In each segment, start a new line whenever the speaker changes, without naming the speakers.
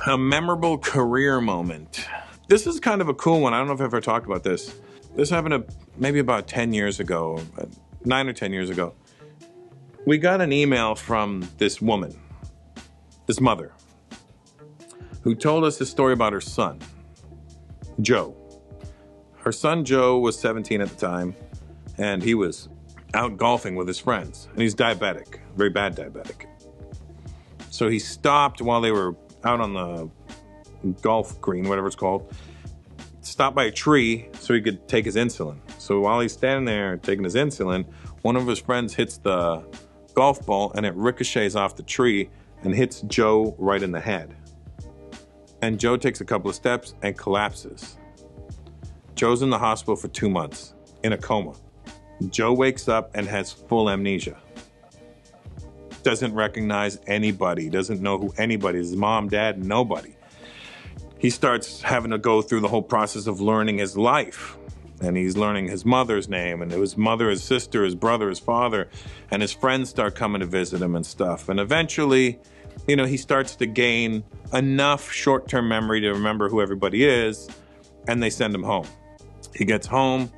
A memorable career moment. This is kind of a cool one. I don't know if I've ever talked about this. This happened maybe about 10 years ago, 9 or 10 years ago. We got an email from this woman, this mother, who told us this story about her son, Joe. Her son, Joe, was 17 at the time, and he was out golfing with his friends. And he's diabetic, very bad diabetic. So he stopped while they were out on the golf green, whatever it's called, stopped by a tree so he could take his insulin. So while he's standing there taking his insulin, one of his friends hits the golf ball and it ricochets off the tree and hits Joe right in the head. And Joe takes a couple of steps and collapses. Joe's in the hospital for 2 months, in a coma. Joe wakes up and has full amnesia. Doesn't recognize anybody, doesn't know who anybody is, his mom, dad, nobody. He starts having to go through the whole process of learning his life. And he's learning his mother's name, and his mother, his sister, his brother, his father, and his friends start coming to visit him and stuff. And eventually, you know, he starts to gain enough short-term memory to remember who everybody is, and they send him home. He gets home,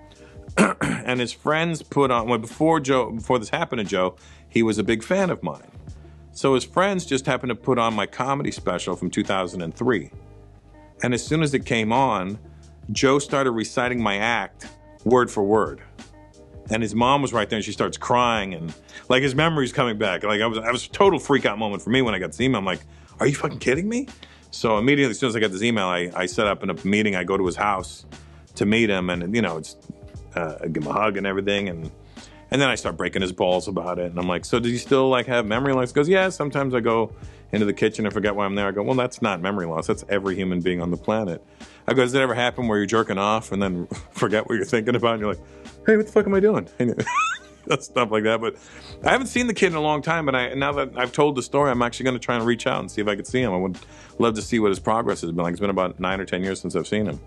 and his friends put on, well, before this happened to Joe, he was a big fan of mine. So his friends just happened to put on my comedy special from 2003. And as soon as it came on, Joe started reciting my act word for word. And his mom was right there and she starts crying and like his memory's coming back. Like I was a total freak out moment for me when I got this email. I'm like, are you fucking kidding me? So immediately as soon as I got this email, I set up in a meeting. I go to his house to meet him and, you know, it's, I give him a hug and everything. And then I start breaking his balls about it. And I'm like, so does he still like have memory loss? He goes, yeah, sometimes I go into the kitchen and forget why I'm there. I go, well, that's not memory loss. That's every human being on the planet. I go, does it ever happen where you're jerking off and then forget what you're thinking about? And you're like, hey, what the fuck am I doing? Stuff like that. But I haven't seen the kid in a long time. But now that I've told the story, I'm actually going to try and reach out and see if I could see him. I would love to see what his progress has been like. It's been about 9 or 10 years since I've seen him.